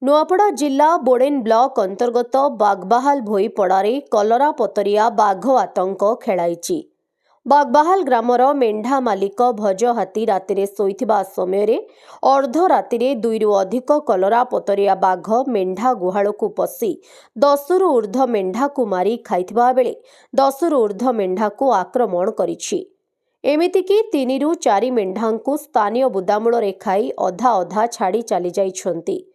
नुआपड़ा जिला बोडेन ब्लॉक अंतर्गत बागबाहाल भोईपड़ारे कलरापतरिया बाघ आतंक खेलाइछि। बागबाहाल ग्रामर मेंढा मालिक भज हाथी रातिरे शोइथिबा समयरे अर्धरातिरे 2 रु अधिक कलरापतरिया बाघ मेंढा गुहाळकु पसी 10 रु ऊर्ध्व मेंढाकु मारी खाइथिबा बेले 10 रु ऊर्ध्व मेंढाकु आक्रमण करिछि। एमितिकी 3 रु 4 मेंढांकु स्थानीय बुदामूଳରେ खाई अधा अधा छाड़ी चली जाइछन्ति।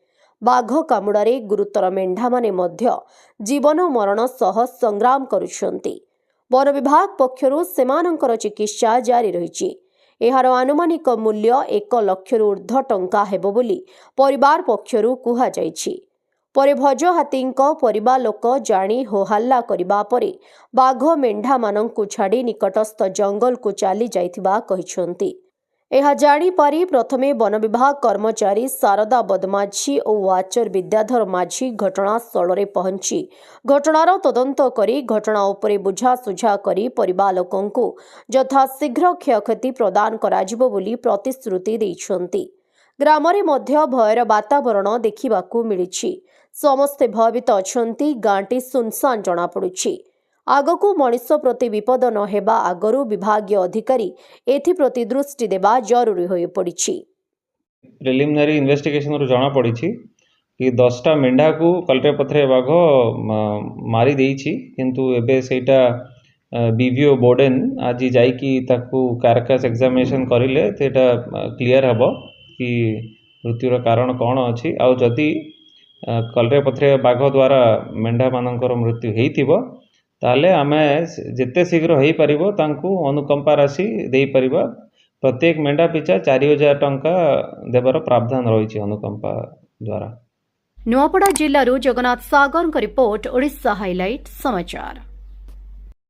बाघ कामुड़ारे गुरुतर मेंढा माने मध्य जीवन मरण सह संग्राम करुछन्ति। वन विभाग पक्षरु सेमानंकर चिकित्सा जारी रहिछि। एहार आनुमानिक मूल्य 1 लाख रु ऊर्ध्व टंका हेबो बोली परिवार पक्षरु कुहा जाइछि। परे भज हाथींक परिवार लोक जानी होहल्ला करिबा परे बाघ मेंढा मानंकु छाड़ी निकटस्थ जंगल को चली जाइथिबा कहिछन्ति। एहा जानी पारी प्रथमे वन विभाग कर्मचारी शारदा बदमाझी और वाचर विद्याधर माझी घटनास्थल पहुंची घटनार तदंत करी घटना उपरे बुझासुझा करी परिवार लोकंकु यथाशीघ्र क्षयक्षति प्रदान कराजिबो बोली प्रतिश्रुति दैछन्ति। ग्रामरे मध्य भयर वातावरण देखिबाकू मिलिछि। समस्ते भयभीत अछन्ति। गांटी सुनसान जणा पडुछि। आगकू मनिष प्रति विपद न हेबा आगरू विभागीय अधिकारी एथिप्रति दृष्टि देबा जरूरी होई पड़िछि। प्रिलिमिनारी इन्वेस्टिगेशन रु जणा पड़िछि कि 10टा मेंढा को कलरेपथरे बाघ मारी देइछि, किंतु एबे सेटा बीवीओ बोर्डेन आज जाइकी ताकू कारकास एग्जामिनेशन करिले सेटा क्लियर हबो कि मृत्युर कारण कौन अछि। आ जदि कलरेपथरे बाघ द्वारा मेंढा मानकर मृत्यु हेइथिबो ताले आमे जेते शीघ्र हो पारिबो तांकू अनुकंपा राशि दे पारिबा। प्रत्येक मेंढा पिछा 4000 टंका देवर प्रावधान रही अनुकंपा द्वारा। नुआपड़ा जिल्लारू जगन्नाथ सागर रिपोर्ट, ओडिशा हाइलाइट समाचार।